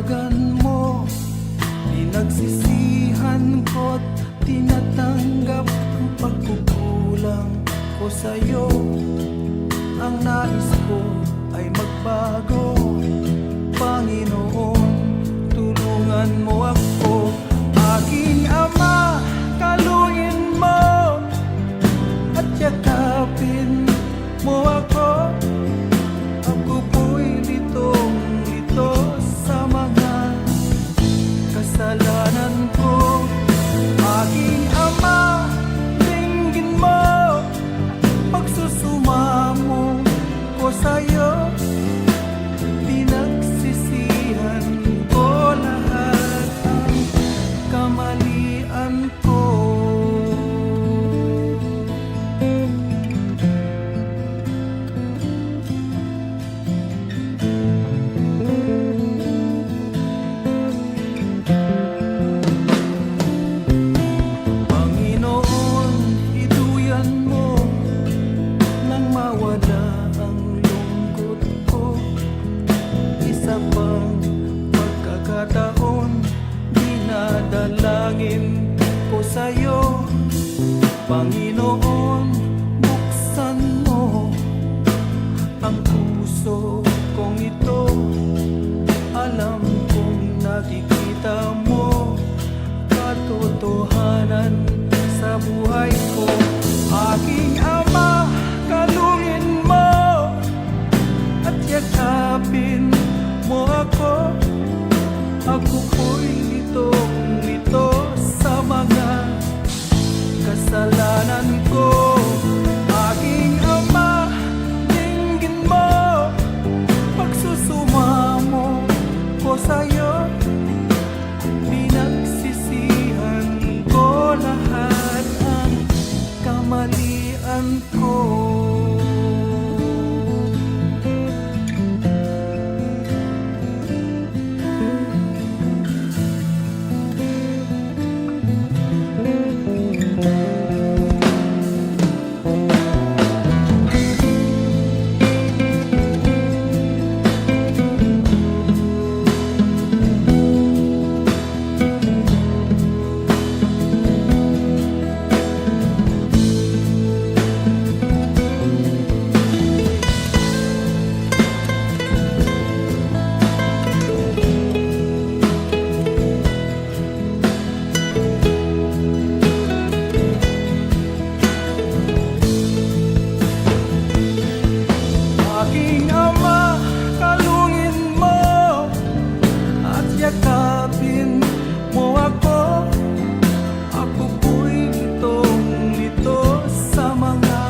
pinapayagan mo. Pinagsisihan ko't tinatanggap ang pagkukulang ko sa'yo. Ang nais ko ay magbago. Panginoon, tulungan mo ako. Aking Ama, kaluin mo at yakapin mo ako. Ako po'y litong-lito sa mga kasalanan ko. Aking Ama, dinggin mo, pagsusumamo ko sa'yo. Pinagsisihan ko lahat ang kamalian ko. Panginoon, iduyan mo nang mawala ang lungkot ko. Isa pang pagkakataon, dinadalangin ko sa'yo. Panginoon, buksan mo ang puso kong ito. Alam kong nakikita mo katotohanan sa buhay ko. Aking Ama, kalungin mo at yakapin mo ako. Ako po'y litong-lito sa mga kasalanan ko. Aking Ama, dinggin mo, pagsusumamo ko sa'yo. Pinagsisihan ko lahat ang kamalian ko. Aking Ama, kalungin mo at yakapin mo ako. Ako po'y litong-lito sa mga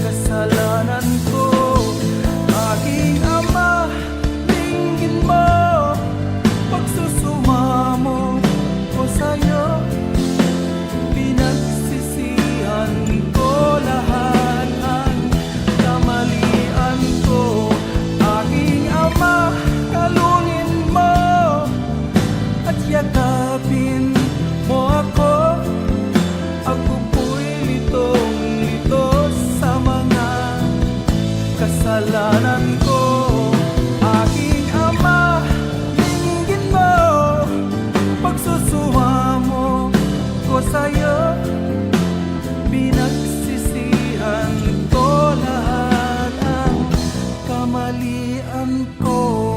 kasalanan ko. Aking Ama, dinggin mo, pagsusumamo ko sa'yo. Pinagsisihan ko lahat ang kamalian ko. Aking Ama, kalungin mo at yakapin mo ako. Ako po'y litong-lito sa mga kasalanan ko. Aking Ama, dinggin mo, pagsusumamo ko sa'yo. Pinagsisihan ko lahat ang kamalian ko.